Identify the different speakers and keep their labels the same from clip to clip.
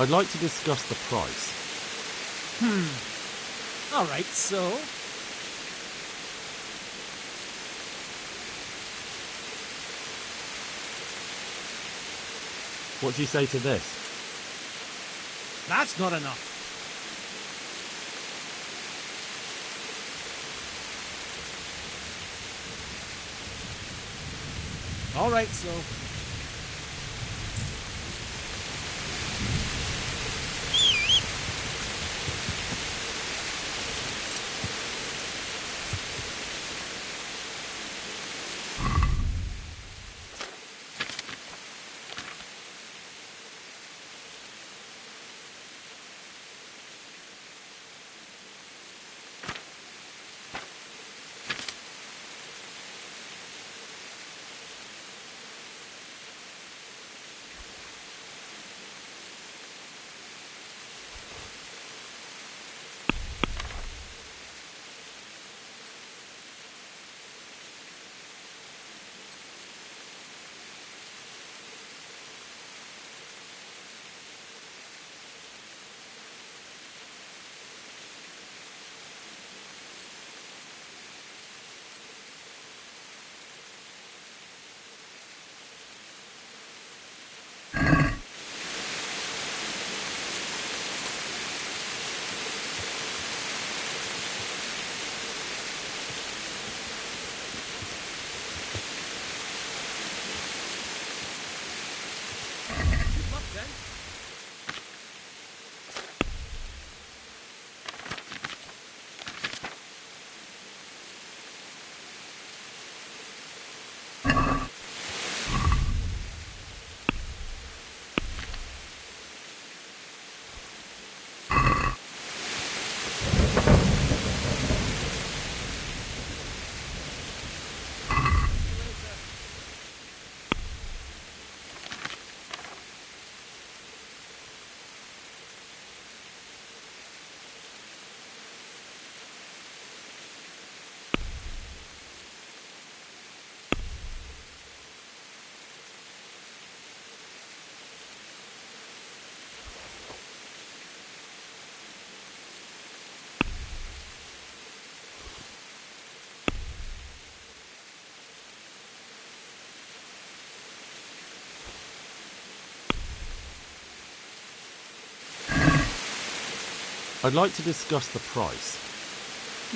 Speaker 1: I'd like to discuss the price.
Speaker 2: All right, so...
Speaker 1: What do you say to this?
Speaker 2: That's not enough. All right, so... Good luck, then.
Speaker 1: I'd like to discuss the price.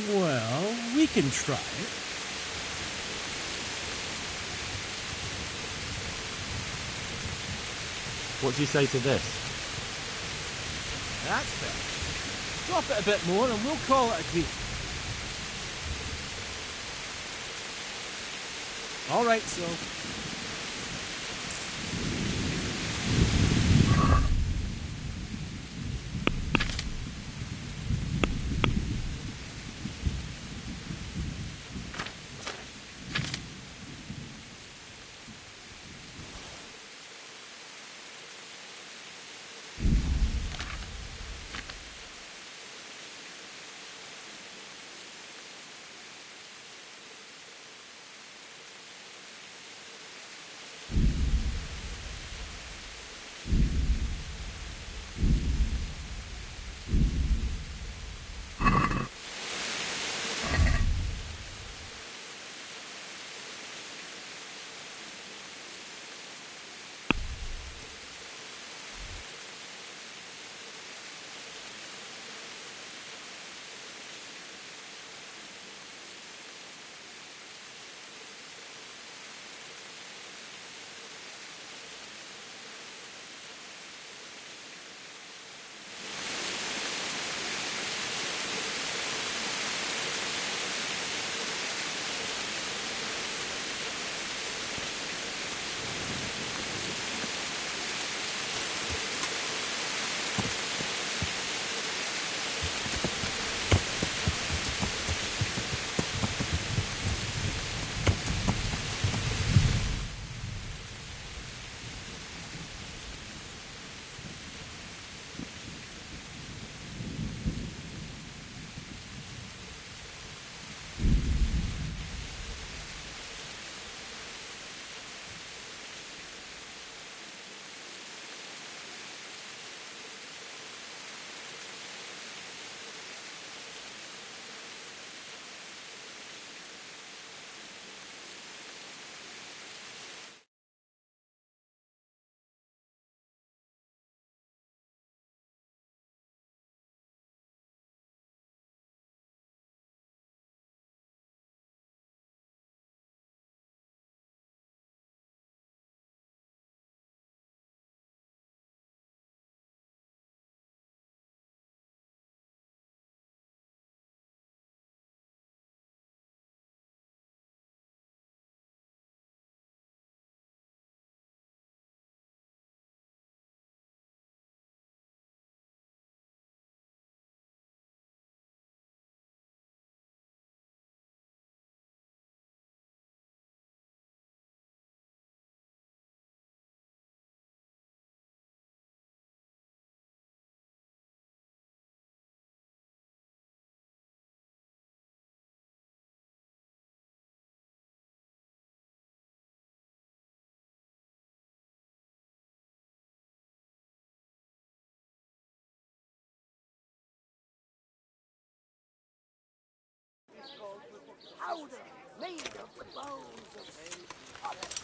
Speaker 2: Well, we can try it.
Speaker 1: What do you say to this?
Speaker 2: That's fair. Drop it a bit more and we'll call it agreed. All right, so...
Speaker 3: powder made of the bones of others.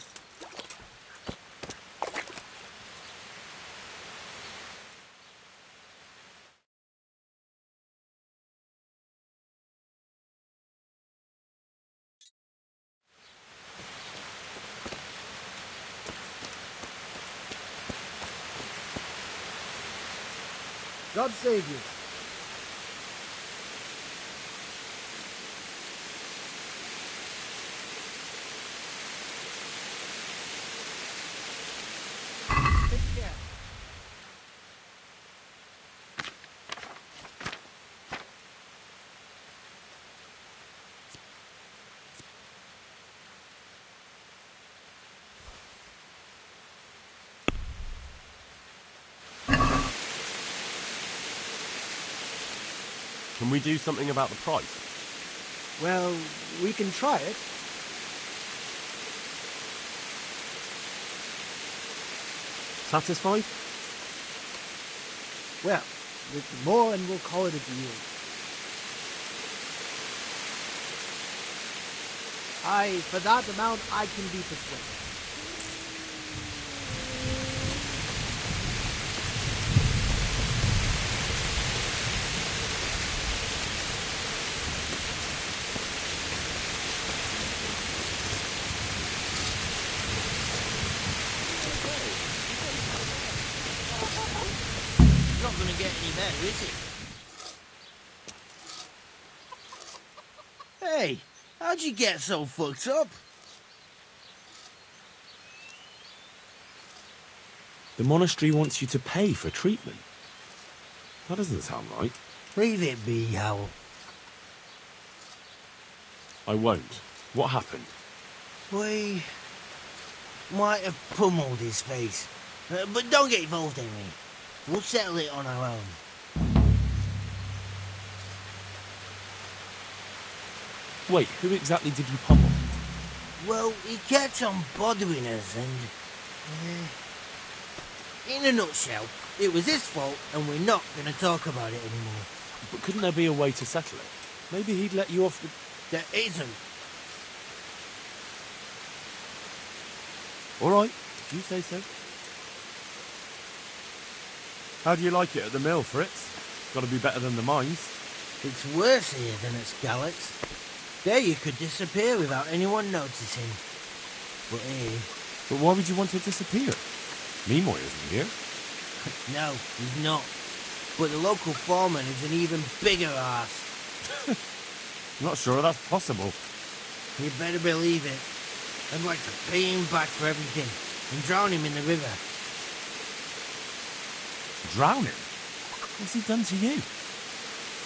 Speaker 4: God save you.
Speaker 3: Take care.
Speaker 1: Can we do something about the price?
Speaker 4: Well, we can try it.
Speaker 1: Satisfied?
Speaker 4: Well, with more and we'll call it a deal. For that amount, I can be persuaded.
Speaker 3: It's not gonna get any better, is it? Hey, how'd you get so fucked up?
Speaker 1: The monastery wants you to pay for treatment. That doesn't sound right.
Speaker 3: Leave it be, Howell.
Speaker 1: I won't. What happened?
Speaker 3: We might have pummeled his face. But don't get involved, Henry. We'll settle it on our own.
Speaker 1: Wait, who exactly did you pummel?
Speaker 3: Well, he kept on bothering us and... in a nutshell, it was his fault and we're not going to talk about it anymore.
Speaker 1: But couldn't there be a way to settle it? Maybe he'd let you off the...
Speaker 3: There isn't.
Speaker 1: All right, if you say so. How do you like it at the mill, Fritz? Got to be better than the mines.
Speaker 3: It's worse here than at Skalitz. There you could disappear without anyone noticing. But here...
Speaker 1: But why would you want to disappear? Nimoy isn't here.
Speaker 3: No, he's not. But the local foreman is an even bigger ass.
Speaker 1: I'm not sure that's possible.
Speaker 3: You better believe it. I'd like to pay him back for everything and drown him in the river.
Speaker 1: Drown him? What's he done to you?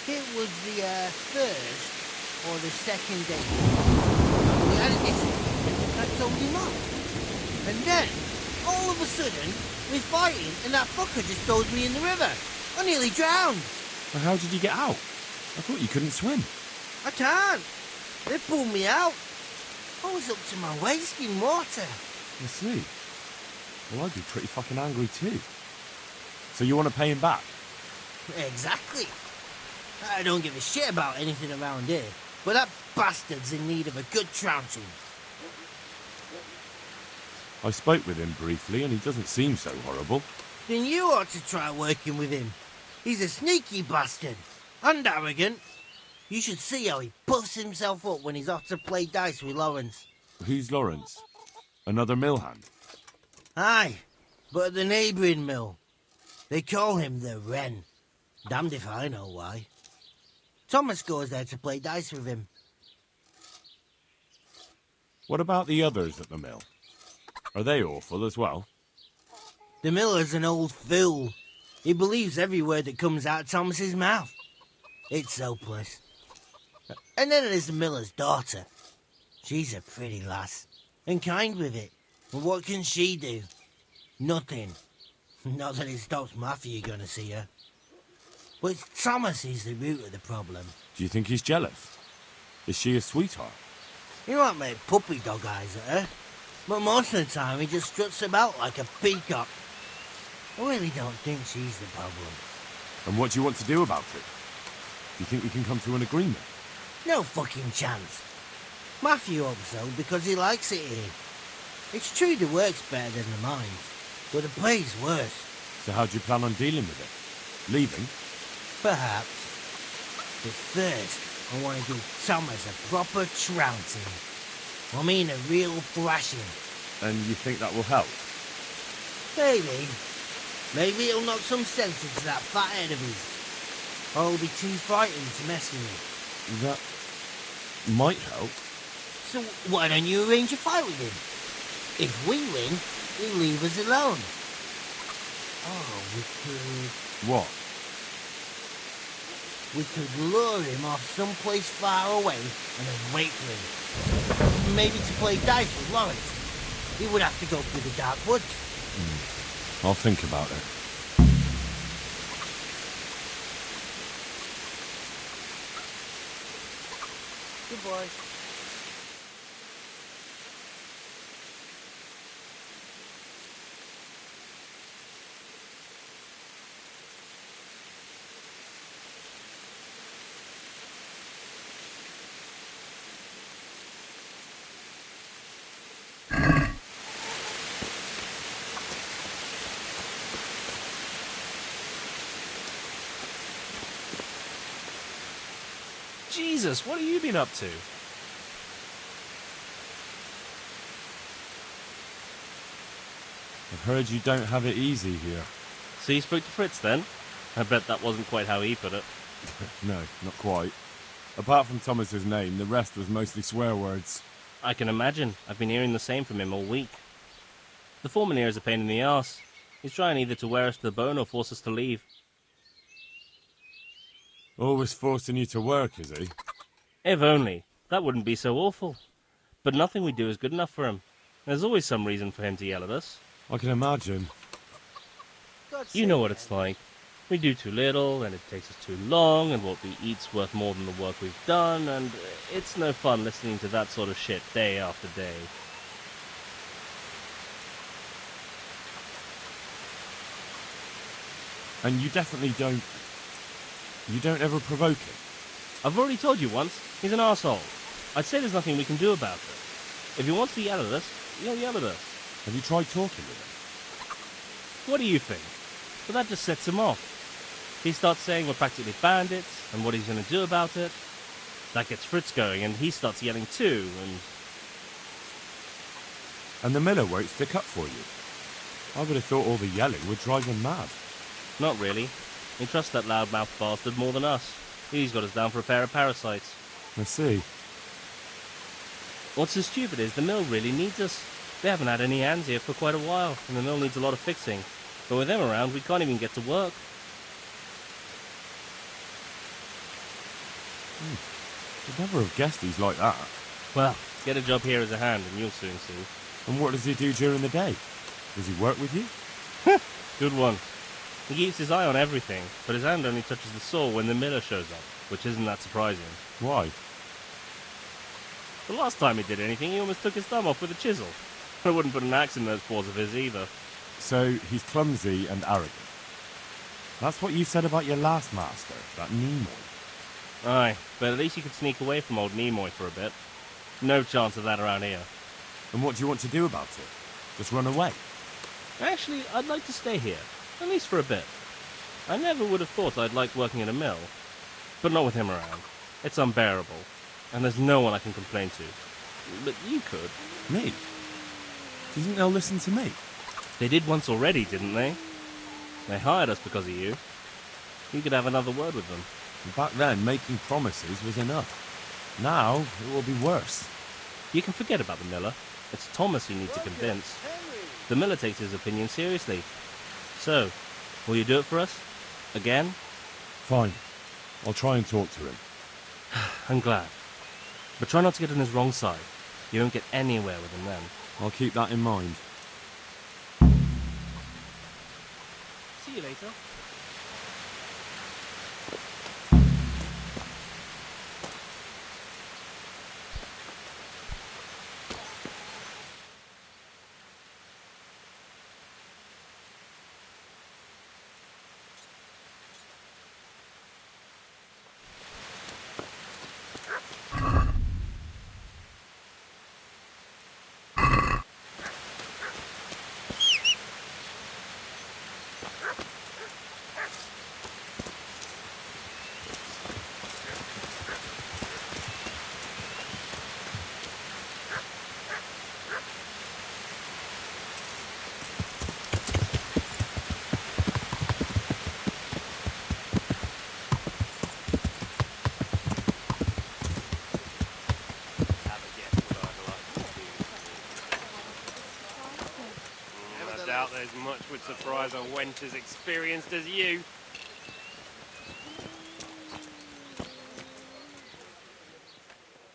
Speaker 3: It was the first or the second day. We had a disagreement. I told him off. And then, all of a sudden, we're fighting and that fucker just throws me in the river. I nearly drowned.
Speaker 1: Well, how did you get out? I thought you couldn't swim.
Speaker 3: I can't. They pulled me out. I was up to my waist in water.
Speaker 1: I see. Well, I'd be pretty fucking angry too. So you want to pay him back?
Speaker 3: Exactly. I don't give a shit about anything around here, but that bastard's in need of a good trouncing.
Speaker 1: I spoke with him briefly and he doesn't seem so horrible.
Speaker 3: Then you ought to try working with him. He's a sneaky bastard and arrogant. You should see how he puffs himself up when he's off to play dice with Lawrence.
Speaker 1: Who's Lawrence? Another mill hand?
Speaker 3: Aye, but at the neighbouring mill. They call him the Wren. Damned if I know why. Thomas goes there to play dice with him.
Speaker 1: What about the others at the mill? Are they awful as well?
Speaker 3: The miller's an old fool. He believes every word that comes out of Thomas's mouth. It's hopeless. And then there's the miller's daughter. She's a pretty lass, and kind with it. And what can she do? Nothing. Not that it stops Matthew going to see her. But it's Thomas who's the root of the problem.
Speaker 1: Do you think he's jealous? Is she a sweetheart?
Speaker 3: He might make puppy dog eyes at her, but most of the time he just struts about like a peacock. I really don't think she's the problem.
Speaker 1: And what do you want to do about it? Do you think we can come to an agreement?
Speaker 3: No fucking chance. Matthew hopes so because he likes it here. It's true the work's better than the mines, but the pay's worse.
Speaker 1: So how do you plan on dealing with it? Leaving?
Speaker 3: Perhaps. But first, I want to give Thomas a proper trouncing. I mean a real thrashing.
Speaker 1: And you think that will help?
Speaker 3: Maybe. Maybe it'll knock some sense into that fat head of his. Or he'll be too frightened to mess with me.
Speaker 1: That might help.
Speaker 3: So why don't you arrange a fight with him? If we win, he'll leave us alone. Oh, we could...
Speaker 1: What?
Speaker 3: We could lure him off someplace far away and then wait for him. Maybe to play dice with Lawrence. He would have to go through the dark woods.
Speaker 1: I'll think about it.
Speaker 4: Goodbye.
Speaker 2: Jesus, what have you been up to?
Speaker 1: I've heard you don't have it easy here.
Speaker 2: So you spoke to Fritz then? I bet that wasn't quite how he put it.
Speaker 1: No, not quite. Apart from Thomas's name, the rest was mostly swear words.
Speaker 2: I can imagine. I've been hearing the same from him all week. The foreman here is a pain in the arse. He's trying either to wear us to the bone or force us to leave.
Speaker 1: Always forcing you to work, is he?
Speaker 2: If only. That wouldn't be so awful. But nothing we do is good enough for him. There's always some reason for him to yell at us.
Speaker 1: I can imagine.
Speaker 2: You know what it's like. We do too little, and it takes us too long, and what we eat's worth more than the work we've done, and it's no fun listening to that sort of shit day after day.
Speaker 1: And you definitely don't... You don't ever provoke him?
Speaker 2: I've already told you once, he's an arsehole. I'd say there's nothing we can do about it. If he wants to yell at us, he'll yell at us.
Speaker 1: Have you tried talking with him?
Speaker 2: What do you think? But that just sets him off. He starts saying we're practically bandits, and what he's going to do about it. That gets Fritz going, and he starts yelling too, and...
Speaker 1: And the miller won't stick up for you? I would have thought all the yelling would drive him mad.
Speaker 2: Not really. He trusts that loudmouth bastard more than us. He's got us down for a pair of parasites.
Speaker 1: I see.
Speaker 2: What's so stupid is the mill really needs us. They haven't had any hands here for quite a while, and the mill needs a lot of fixing. But with them around, we can't even get to work.
Speaker 1: I'd never have guessed he's like that.
Speaker 2: Well, get a job here as a hand, and you'll soon see.
Speaker 1: And what does he do during the day? Does he work with you?
Speaker 2: Good one. He keeps his eye on everything, but his hand only touches the saw when the miller shows up, which isn't that surprising.
Speaker 1: Why?
Speaker 2: The last time he did anything, he almost took his thumb off with a chisel. I wouldn't put an axe in those paws of his either.
Speaker 1: So he's clumsy and arrogant. That's what you said about your last master, that Nimoy.
Speaker 2: Aye, but at least you could sneak away from old Nimoy for a bit. No chance of that around here.
Speaker 1: And what do you want to do about it? Just run away?
Speaker 2: Actually, I'd like to stay here, at least for a bit. I never would have thought I'd like working in a mill, but not with him around. It's unbearable, and there's no one I can complain to. But you could.
Speaker 1: Me? Do you think they'll listen to me?
Speaker 2: They did once already, didn't they? They hired us because of you. You could have another word with them.
Speaker 1: Back then, making promises was enough. Now, it will be worse.
Speaker 2: You can forget about the miller. It's Thomas you need to convince. The miller takes his opinion seriously. So, will you do it for us? Again?
Speaker 1: Fine. I'll try and talk to him.
Speaker 2: I'm glad. But try not to get on his wrong side. You won't get anywhere with him then.
Speaker 1: I'll keep that in mind.
Speaker 2: See you later.
Speaker 5: surprised I went as experienced as you.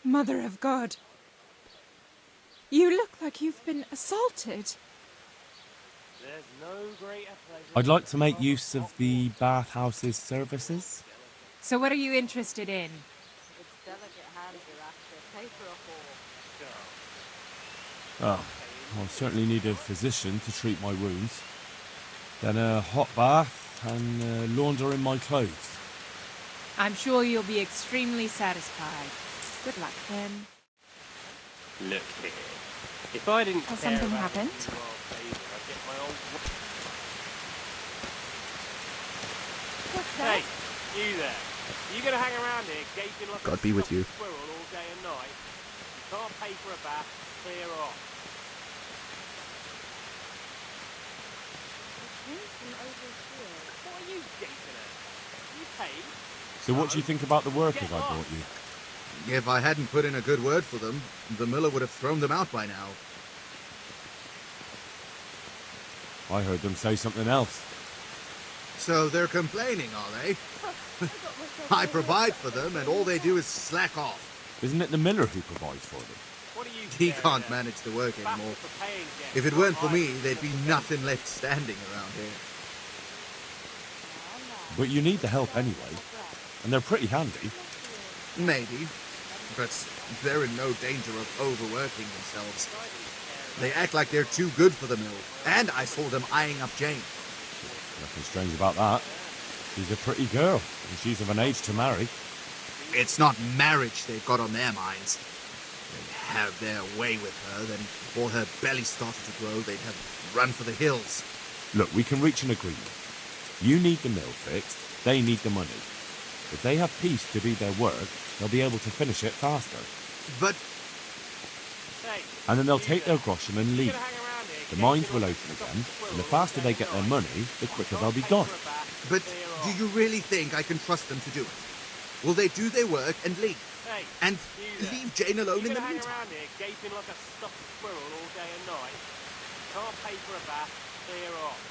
Speaker 6: Mother of God. You look like you've been assaulted.
Speaker 5: There's no greater pleasure.
Speaker 1: I'd like to make use of the bathhouse's services.
Speaker 6: So what are you interested in?
Speaker 7: It's delicate hands you're after. Pay for a
Speaker 1: Oh, I'll certainly need a physician to treat my wounds. Then a hot bath and laundering my clothes.
Speaker 6: I'm sure you'll be extremely satisfied. Good luck, then.
Speaker 5: Look here. If I didn't
Speaker 6: Has
Speaker 5: care
Speaker 6: something
Speaker 5: about
Speaker 6: happened?
Speaker 5: you, I'd get my old...
Speaker 6: What's
Speaker 5: Hey, you there. You gonna hang around here gaping like
Speaker 8: God
Speaker 5: a
Speaker 8: be with
Speaker 5: stuffed
Speaker 8: you.
Speaker 5: squirrel all day and night? You can't pay for a bath, clear off. What are you gaping at? You paid?
Speaker 1: So what do you think about the workers I brought you?
Speaker 8: If I hadn't put in a good word for them, the miller would have thrown them out by now.
Speaker 1: I heard them say something else.
Speaker 8: So they're complaining, are they? I provide for them, and all they do is slack off.
Speaker 1: Isn't it the miller who provides for them?
Speaker 5: What are you
Speaker 8: He
Speaker 5: staring
Speaker 8: can't
Speaker 5: at?
Speaker 8: manage the work
Speaker 5: Battle
Speaker 8: anymore.
Speaker 5: for paying guests,
Speaker 8: If it
Speaker 5: not
Speaker 8: weren't for me,
Speaker 5: hiring
Speaker 8: there'd be
Speaker 5: people.
Speaker 8: nothing left standing around here.
Speaker 1: But you need the help anyway. And they're pretty handy.
Speaker 8: Maybe, but they're in no danger of overworking themselves. They act like they're too good for the mill, and I saw them eyeing up Jane.
Speaker 1: Nothing strange about that. She's a pretty girl, and she's of an age to marry.
Speaker 8: It's not marriage they've got on their minds. They'd have their way with her, then before her belly started to grow, they'd have run for the hills.
Speaker 1: Look, we can reach an agreement. You need the mill fixed, they need the money. If they have peace to do their work, they'll be able to finish it faster.
Speaker 8: But
Speaker 5: Hey,
Speaker 1: And then they'll
Speaker 5: you
Speaker 1: take
Speaker 5: there.
Speaker 1: their groschen and
Speaker 5: You
Speaker 1: leave.
Speaker 5: gonna hang around here
Speaker 1: The
Speaker 5: gaping
Speaker 1: mines
Speaker 5: like
Speaker 1: will
Speaker 5: a
Speaker 1: open
Speaker 5: stuffed
Speaker 1: again,
Speaker 5: squirrel
Speaker 1: and the
Speaker 5: all
Speaker 1: faster
Speaker 5: day
Speaker 1: they
Speaker 5: and
Speaker 1: get their
Speaker 5: night?
Speaker 1: money, the quicker they'll be
Speaker 5: Can't
Speaker 1: gone.
Speaker 5: pay for a bath,
Speaker 8: But
Speaker 5: clear
Speaker 8: do
Speaker 5: off.
Speaker 8: you really think I can trust them to do it? Will they do their work and leave?
Speaker 5: Hey,
Speaker 8: And
Speaker 5: you there.
Speaker 8: leave Jane alone
Speaker 5: You
Speaker 8: in the
Speaker 5: gonna hang
Speaker 8: meantime?
Speaker 5: around here gaping like a stuffed squirrel all day and night? Can't pay for a bath, clear off.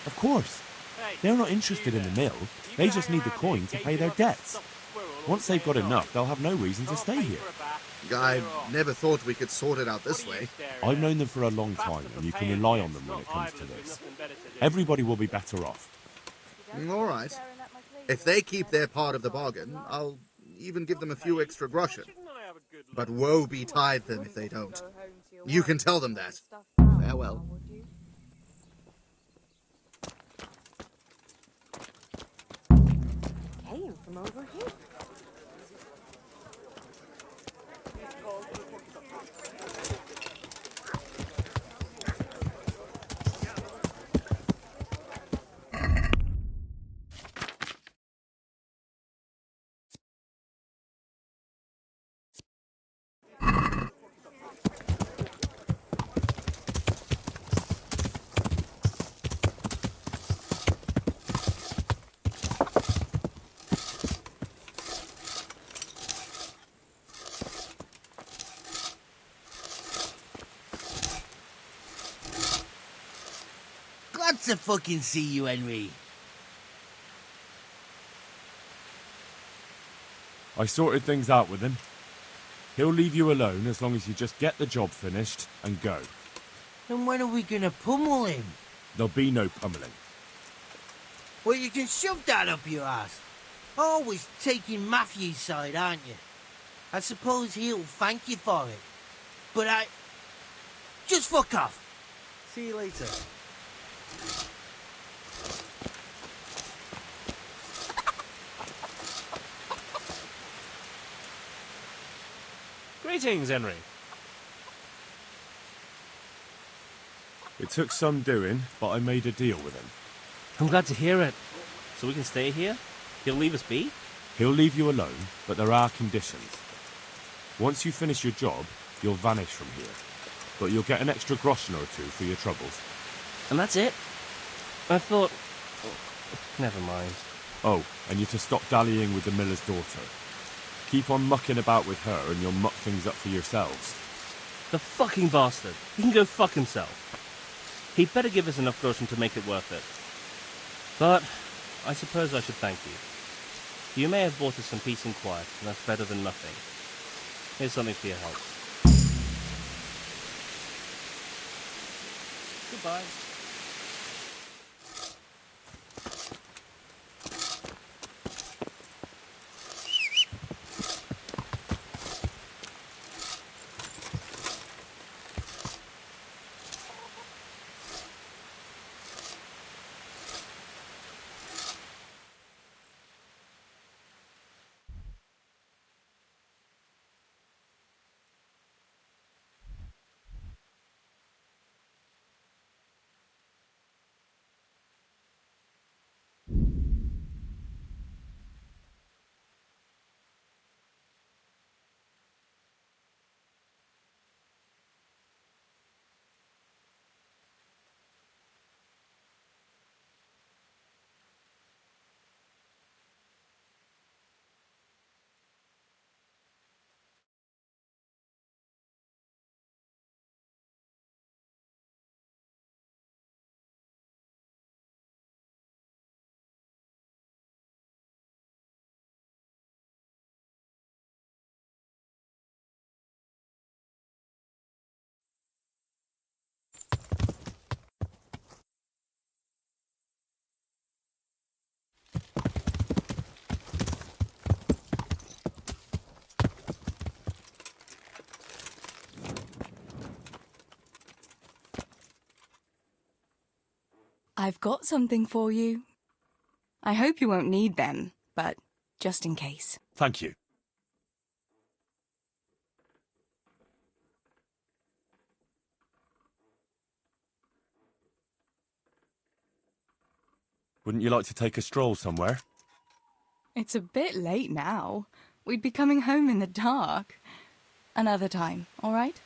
Speaker 1: Of course.
Speaker 5: Hey,
Speaker 1: They're not interested
Speaker 5: you
Speaker 1: in the
Speaker 5: there.
Speaker 1: mill.
Speaker 5: You
Speaker 1: They
Speaker 5: gonna
Speaker 1: just
Speaker 5: hang
Speaker 1: need the
Speaker 5: around
Speaker 1: coin
Speaker 5: here
Speaker 1: to pay
Speaker 5: gaping
Speaker 1: their
Speaker 5: like a
Speaker 1: debts.
Speaker 5: stuffed squirrel all
Speaker 1: Once they've
Speaker 5: day
Speaker 1: got
Speaker 5: and
Speaker 1: enough,
Speaker 5: night?
Speaker 1: they'll have no reason to
Speaker 5: Can't
Speaker 1: stay
Speaker 5: pay
Speaker 1: here.
Speaker 5: for a bath,
Speaker 8: I
Speaker 5: clear off.
Speaker 8: never thought we could sort it out this
Speaker 5: What are you
Speaker 8: way.
Speaker 5: staring
Speaker 1: I've
Speaker 5: at?
Speaker 1: known them for a long time,
Speaker 5: Bastard
Speaker 1: and you
Speaker 5: for
Speaker 1: can
Speaker 5: paying
Speaker 1: rely on
Speaker 5: guests,
Speaker 1: them when
Speaker 5: not
Speaker 1: it comes to
Speaker 5: idlers with
Speaker 1: this.
Speaker 5: nothing better to do.
Speaker 1: Everybody will be better off.
Speaker 8: All right. If they keep their part of the bargain, I'll even give them a few extra groschen.
Speaker 5: Shouldn't I have a good look?
Speaker 8: But woe betide them if they don't. You can tell them that. Farewell.
Speaker 7: Came from over here.
Speaker 3: Glad to fucking see you, Henry.
Speaker 1: I sorted things out with him. He'll leave you alone as long as you just get the job finished and go.
Speaker 3: And when are we gonna pummel him?
Speaker 1: There'll be no pummeling.
Speaker 3: Well, you can shove that up your ass. Always taking Matthew's side, aren't you? I suppose he'll thank you for it. But just fuck off. See you later.
Speaker 2: Greetings, Henry.
Speaker 1: It took some doing, but I made a deal with him.
Speaker 2: I'm glad to hear it. So we can stay here? He'll leave us be?
Speaker 1: He'll leave you alone, but there are conditions. Once you finish your job, you'll vanish from here. But you'll get an extra groschen or two for your troubles.
Speaker 2: And that's it? I thought... oh, never mind.
Speaker 1: Oh, and you're to stop dallying with the miller's daughter. Keep on mucking about with her and you'll muck things up for yourselves.
Speaker 2: The fucking bastard. He can go fuck himself. He'd better give us enough groschen to make it worth it. But I suppose I should thank you. You may have bought us some peace and quiet, and that's better than nothing. Here's something for your help. Goodbye.
Speaker 9: I've got something for you. I hope you won't need them, but just in case.
Speaker 1: Thank you. Wouldn't you like to take a stroll somewhere?
Speaker 9: It's a bit late now. We'd be coming home in the dark. Another time, all right?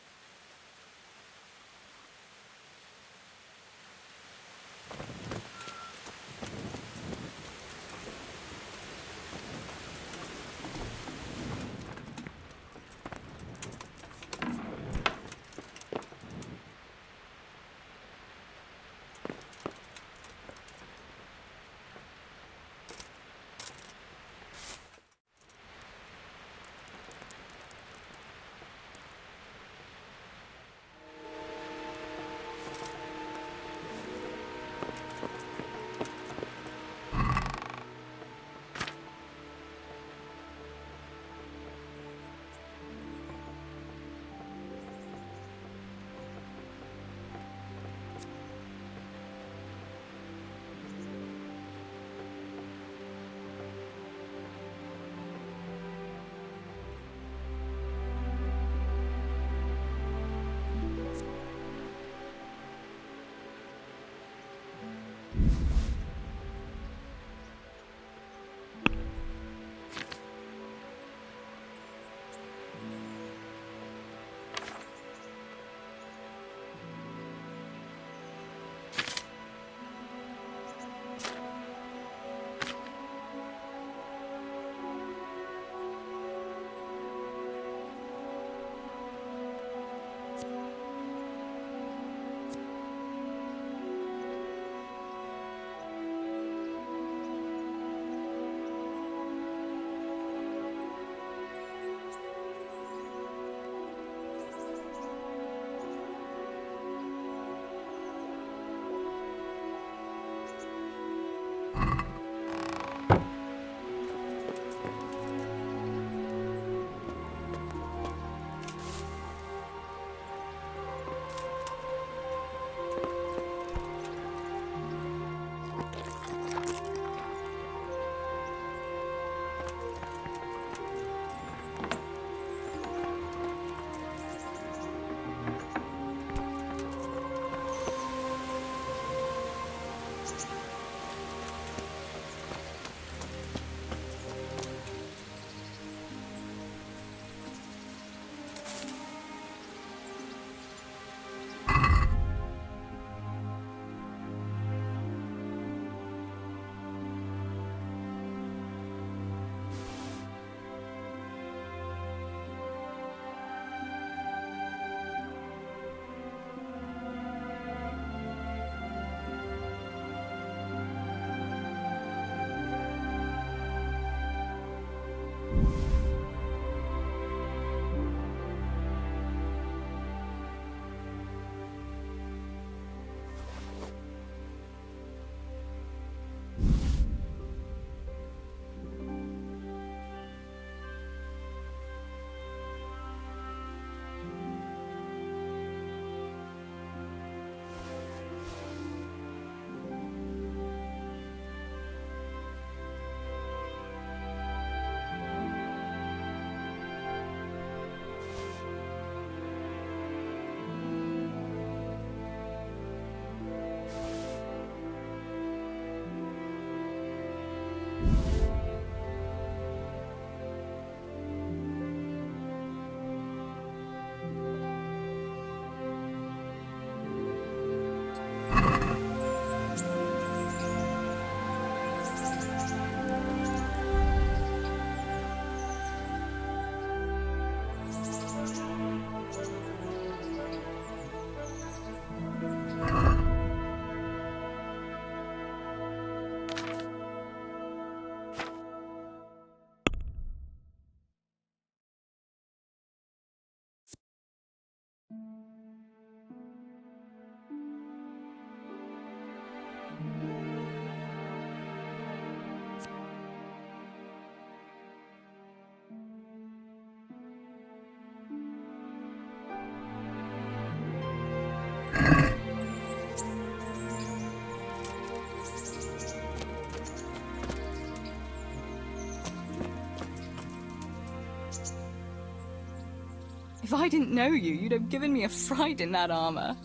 Speaker 9: If I didn't know you, you'd have given me a fright in that armor.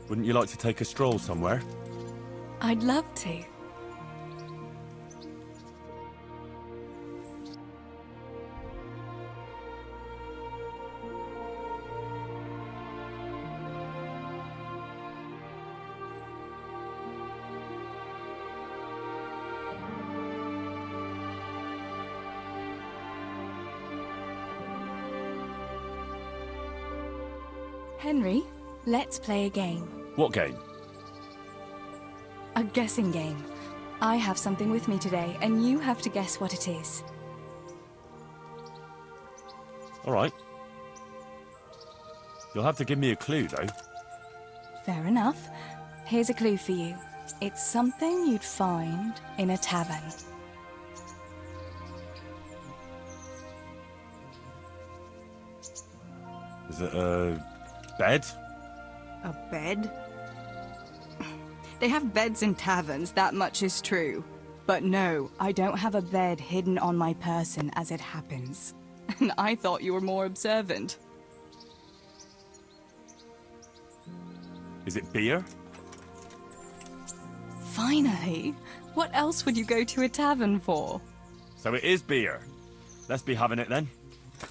Speaker 1: Wouldn't you like to take a stroll somewhere?
Speaker 9: I'd love to. Henry, let's play a game.
Speaker 1: What game?
Speaker 9: A guessing game. I have something with me today, and you have to guess what it is.
Speaker 1: All right. You'll have to give me a clue, though.
Speaker 9: Fair enough. Here's a clue for you. It's something you'd find in a tavern.
Speaker 1: Is it a bed?
Speaker 9: A bed? They have beds in taverns, that much is true. But no, I don't have a bed hidden on my person as it happens. And I thought you were more observant.
Speaker 1: Is it beer?
Speaker 9: Finally! What else would you go to a tavern for?
Speaker 1: So it is beer. Let's be having it then.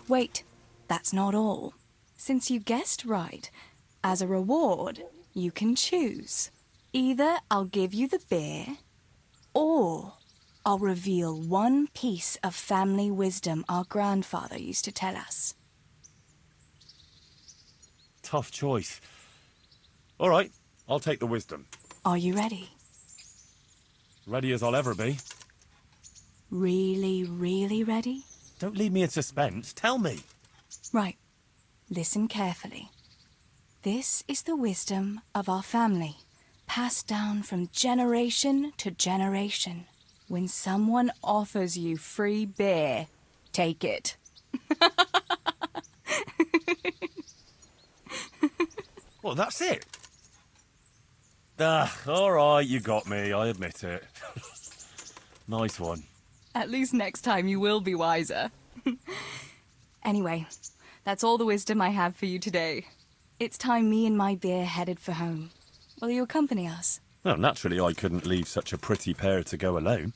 Speaker 9: Wait, that's not all. Since you guessed right, as a reward, you can choose. Either I'll give you the beer, or I'll reveal one piece of family wisdom our grandfather used to tell us.
Speaker 1: Tough choice. All right, I'll take the wisdom.
Speaker 9: Are you ready?
Speaker 1: Ready as I'll ever be.
Speaker 9: Really, really ready?
Speaker 1: Don't leave me in suspense. Tell me.
Speaker 9: Right. Listen carefully. This is the wisdom of our family, passed down from generation to generation. When someone offers you free beer, take it.
Speaker 1: Well, that's it. All right, you got me. I admit it. Nice one.
Speaker 9: At least next time you will be wiser. Anyway, that's all the wisdom I have for you today. It's time me and my beer headed for home. Will you accompany us?
Speaker 1: Well, naturally, I couldn't leave such a pretty pair to go alone.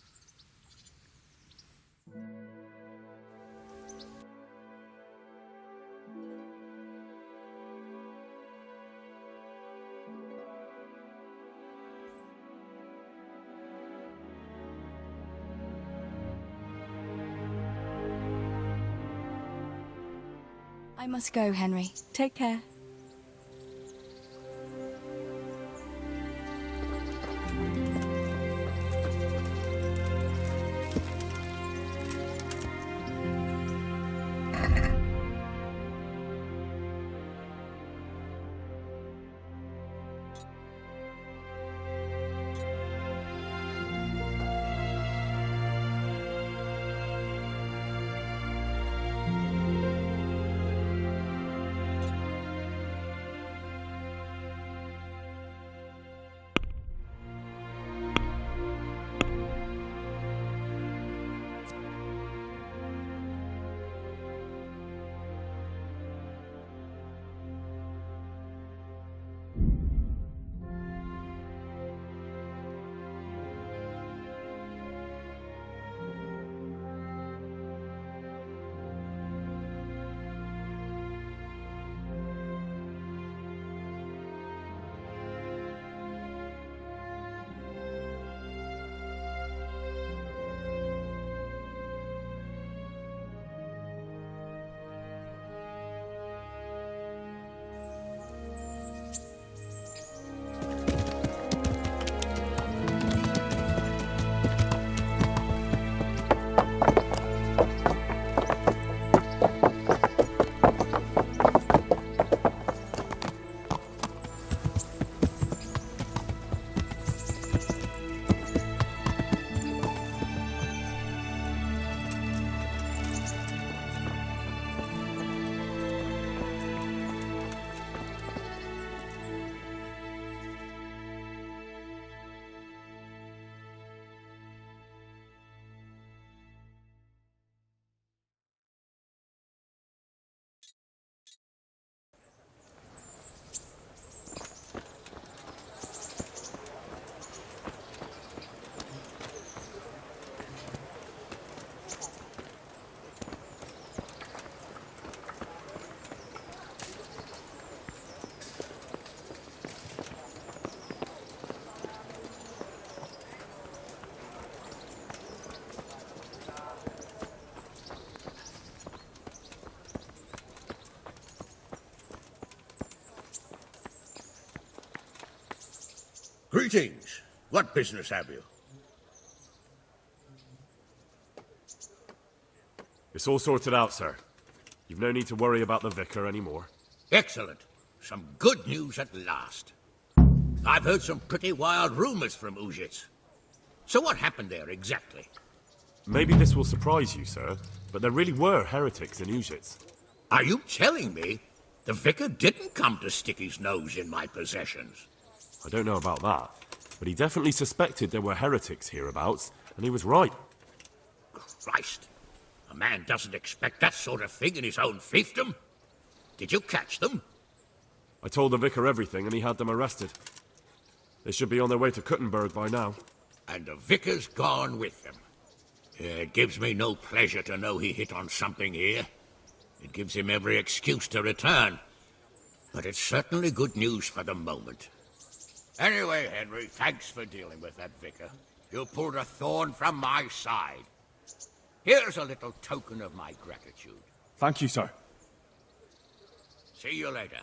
Speaker 9: I must go, Henry. Take care.
Speaker 10: Greetings. What business have you?
Speaker 1: It's all sorted out, sir. You've no need to worry about the vicar anymore.
Speaker 10: Excellent. Some good news at last. I've heard some pretty wild rumors from Ujits. So what happened there exactly?
Speaker 1: Maybe this will surprise you, sir, but there really were heretics in Ujits.
Speaker 10: Are you telling me the vicar didn't come to stick his nose in my possessions?
Speaker 1: I don't know about that, but he definitely suspected there were heretics hereabouts, and he was right.
Speaker 10: Christ. A man doesn't expect that sort of thing in his own fiefdom. Did you catch them?
Speaker 1: I told the vicar everything, and he had them arrested. They should be on their way to Kuttenberg by now.
Speaker 10: And the vicar's gone with them. It gives me no pleasure to know he hit on something here. It gives him every excuse to return. But it's certainly good news for the moment. Anyway, Henry, thanks for dealing with that vicar. You pulled a thorn from my side. Here's a little token of my gratitude.
Speaker 1: Thank you, sir.
Speaker 10: See you later.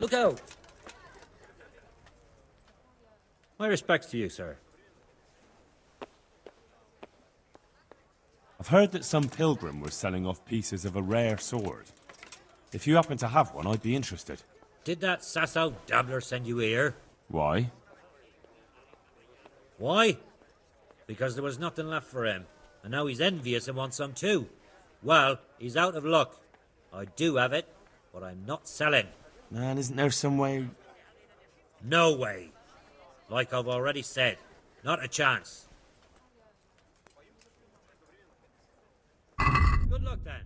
Speaker 11: Look out! My respects to you, sir.
Speaker 1: I've heard that some pilgrim was selling off pieces of a rare sword. If you happen to have one, I'd be interested.
Speaker 11: Did that Sasso dabbler send you here?
Speaker 1: Why?
Speaker 11: Why? Because there was nothing left for him, and now he's envious and wants some too. Well, he's out of luck. I do have it, but I'm not selling.
Speaker 1: Man, isn't there some way...
Speaker 11: No way. Like I've already said, not a chance. Good luck then.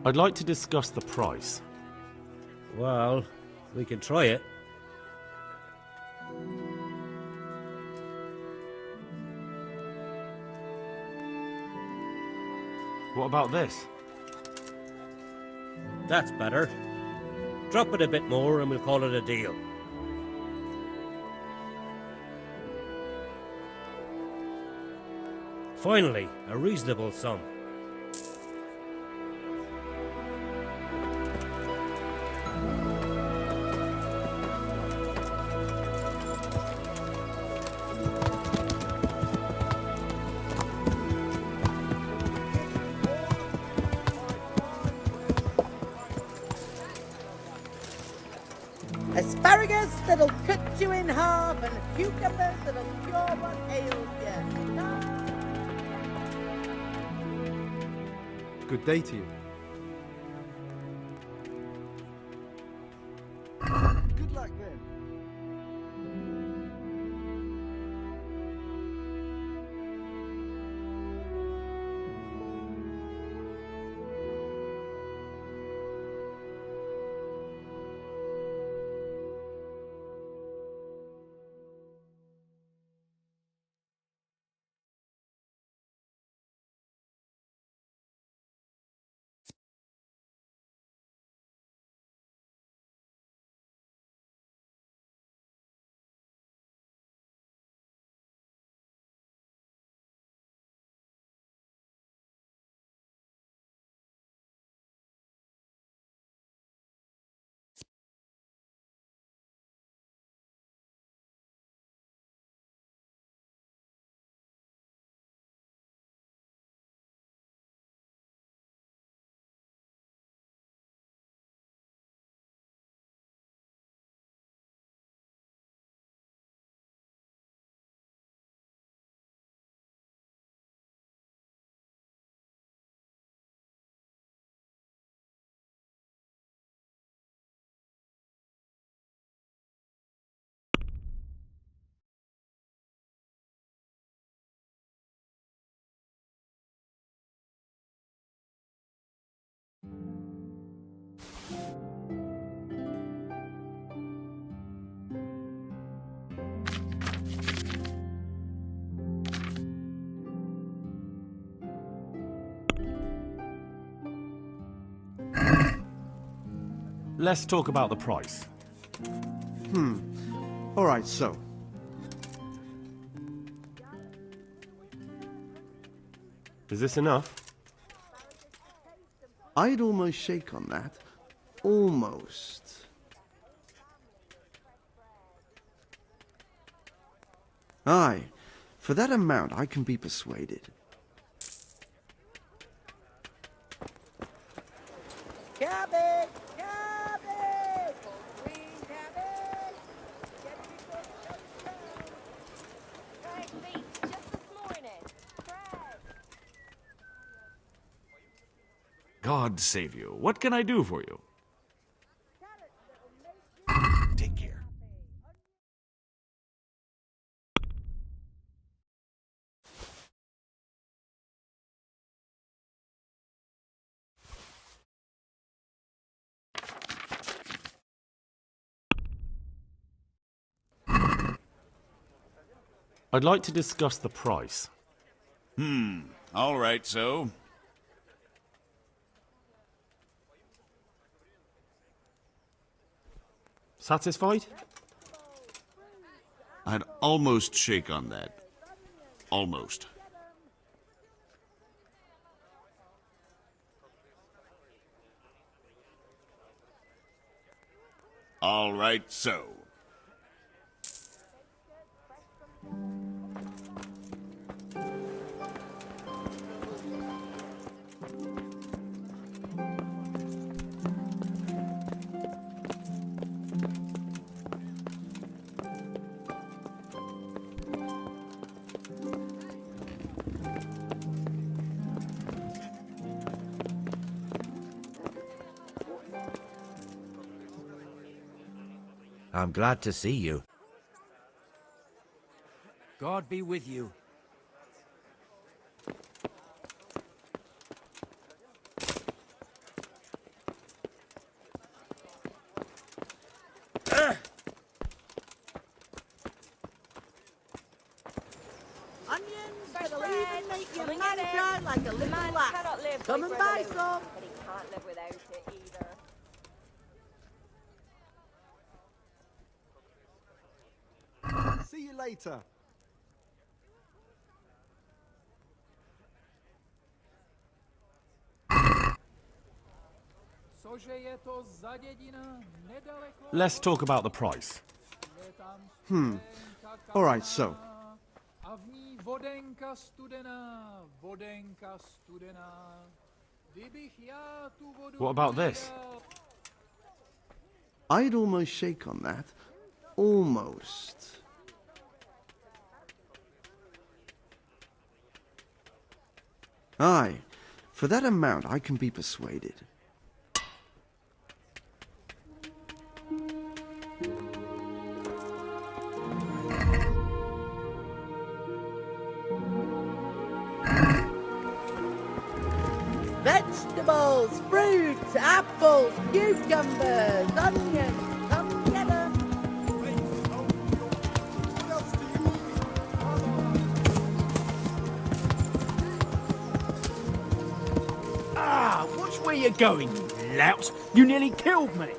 Speaker 1: I'd like to discuss the price.
Speaker 11: Well, we can try it.
Speaker 1: What about this?
Speaker 11: That's better. Drop it a bit more and we'll call it a deal. Finally, a reasonable sum.
Speaker 4: Asparagus that'll cut you in half, and cucumbers that'll cure what ails you.
Speaker 12: Good day to you. Good luck then.
Speaker 1: Let's talk about the price.
Speaker 12: All right, so.
Speaker 1: Is this enough?
Speaker 12: I'd almost shake on that. Almost. Aye, for that amount I can be persuaded.
Speaker 4: Cabbage! Cabbage! Green cabbage! Get it before it shuts down.
Speaker 7: Fresh beef just this morning. Fresh.
Speaker 1: God save you. What can I do for you? I'd like to discuss the price.
Speaker 13: All right, so.
Speaker 1: Satisfied?
Speaker 13: I'd almost shake on that. Almost. All right, so.
Speaker 11: I'm glad to see you.
Speaker 14: God be with you.
Speaker 4: Onions that'll even make your man cry like a little lass. Come and buy some.
Speaker 7: But he can't live without it either.
Speaker 15: See you later.
Speaker 1: Let's talk about the price.
Speaker 12: Alright, so.
Speaker 1: What about this?
Speaker 12: I'd almost shake on that. Almost. Aye, for that amount I can be persuaded.
Speaker 4: Vegetables, fruits, apples, cucumbers, onions. Come get 'em.
Speaker 14: Watch where you're going, you lout. You nearly killed me.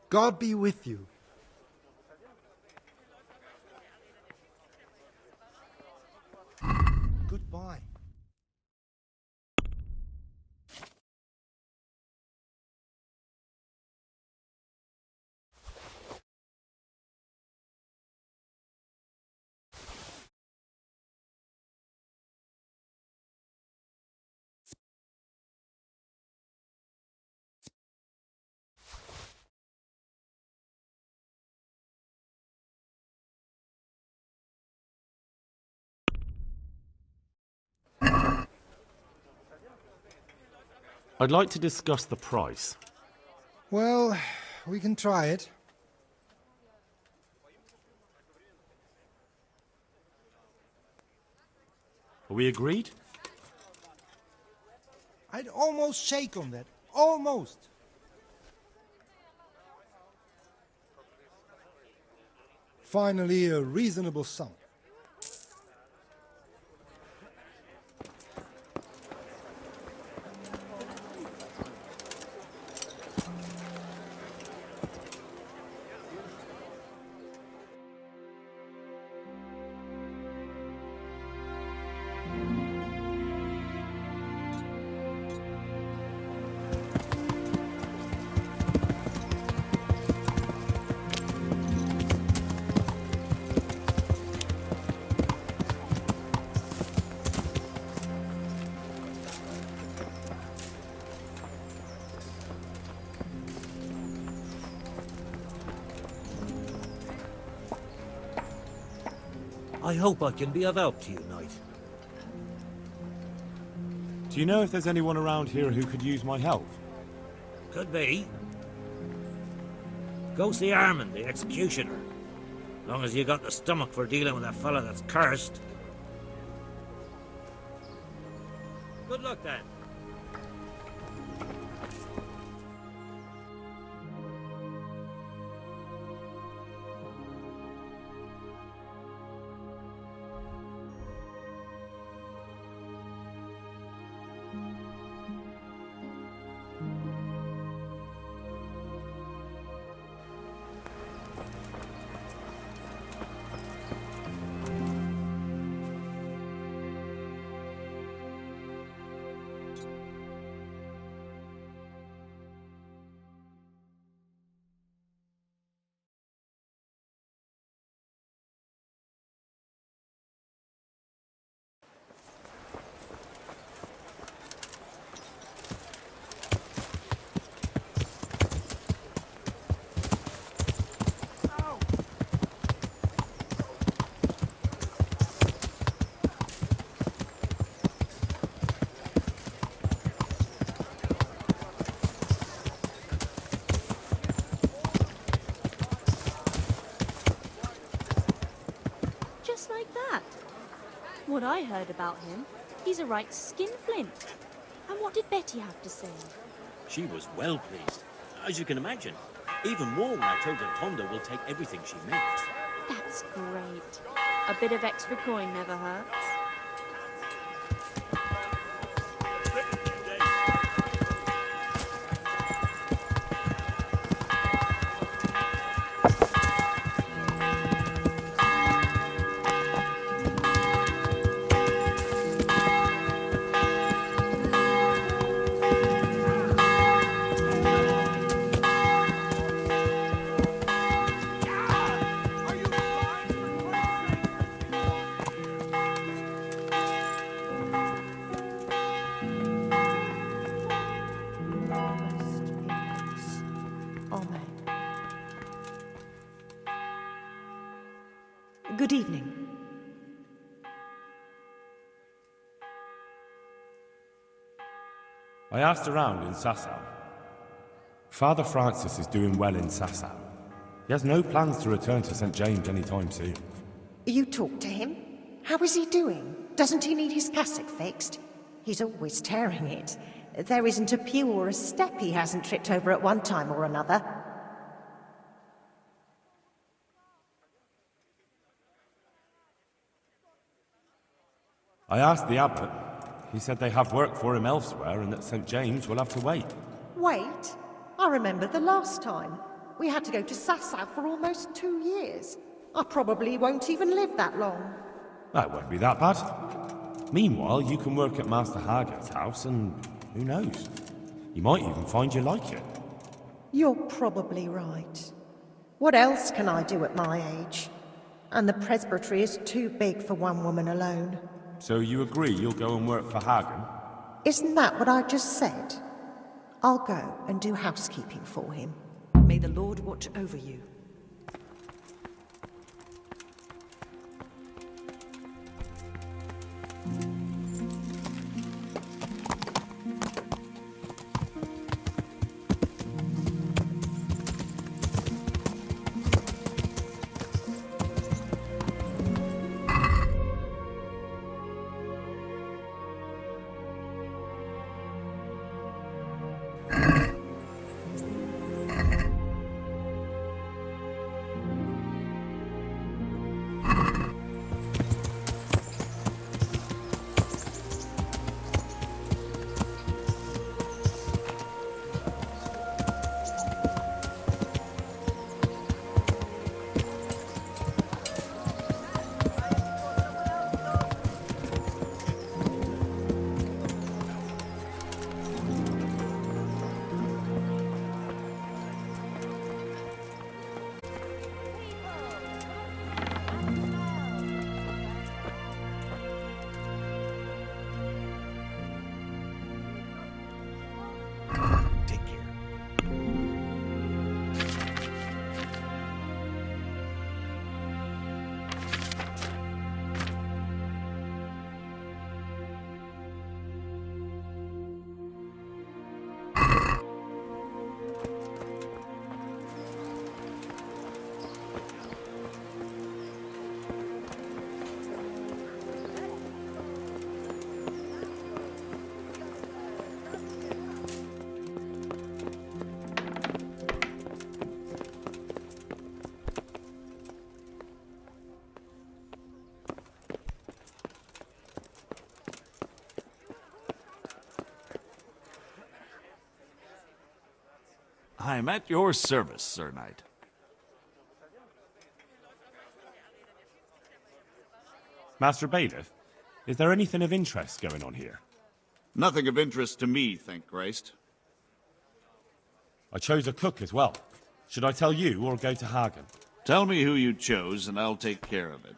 Speaker 15: God be with you. Goodbye.
Speaker 1: I'd like to discuss the price.
Speaker 15: Well, we can try it.
Speaker 1: Are we agreed?
Speaker 15: I'd almost shake on that. Almost. Finally, a reasonable sum.
Speaker 11: I hope I can be of help to you, Knight.
Speaker 1: Do you know if there's anyone around here who could use my help?
Speaker 11: Could be. Go see Armand, the executioner. Long as you got the stomach for dealing with a fella that's cursed. Good luck then.
Speaker 16: Just like that. What I heard about him, he's a right skinflint. And what did Betty have to say?
Speaker 17: She was well pleased, as you can imagine. Even more when I told her Tonda will take everything she makes.
Speaker 16: That's great. A bit of extra coin never hurts.
Speaker 18: Good evening.
Speaker 1: I asked around in Sasau. Father Francis is doing well in Sasau. He has no plans to return to St. James anytime soon.
Speaker 18: You talked to him? How is he doing? Doesn't he need his cassock fixed? He's always tearing it. There isn't a pew or a step he hasn't tripped over at one time or another.
Speaker 1: I asked the abbot. He said they have work for him elsewhere and that St. James will have to wait.
Speaker 18: Wait? I remember the last time. We had to go to Sasau for almost 2 years. I probably won't even live that long.
Speaker 1: That won't be that bad. Meanwhile, you can work at Master Hager's house and who knows? You might even find you like it.
Speaker 18: You're probably right. What else can I do at my age? And the presbytery is too big for one woman alone.
Speaker 1: So you agree you'll go and work for Hagen?
Speaker 18: Isn't that what I just said? I'll go and do housekeeping for him.
Speaker 19: May the Lord watch over you.
Speaker 13: I'm at your service, Sir Knight.
Speaker 1: Master Bailiff, is there anything of interest going on here?
Speaker 13: Nothing of interest to me, thank Christ.
Speaker 1: I chose a cook as well. Should I tell you or go to Hagen?
Speaker 13: Tell me who you chose, and I'll take care of it.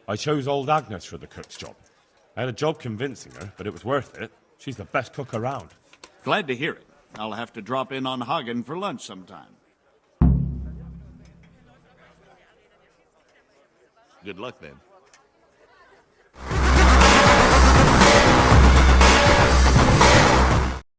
Speaker 1: I chose old Agnes for the cook's job. I had a job convincing her, but it was worth it. She's the best cook around.
Speaker 13: Glad to hear it. I'll have to drop in on Hagen for lunch sometime.
Speaker 20: Good luck, then.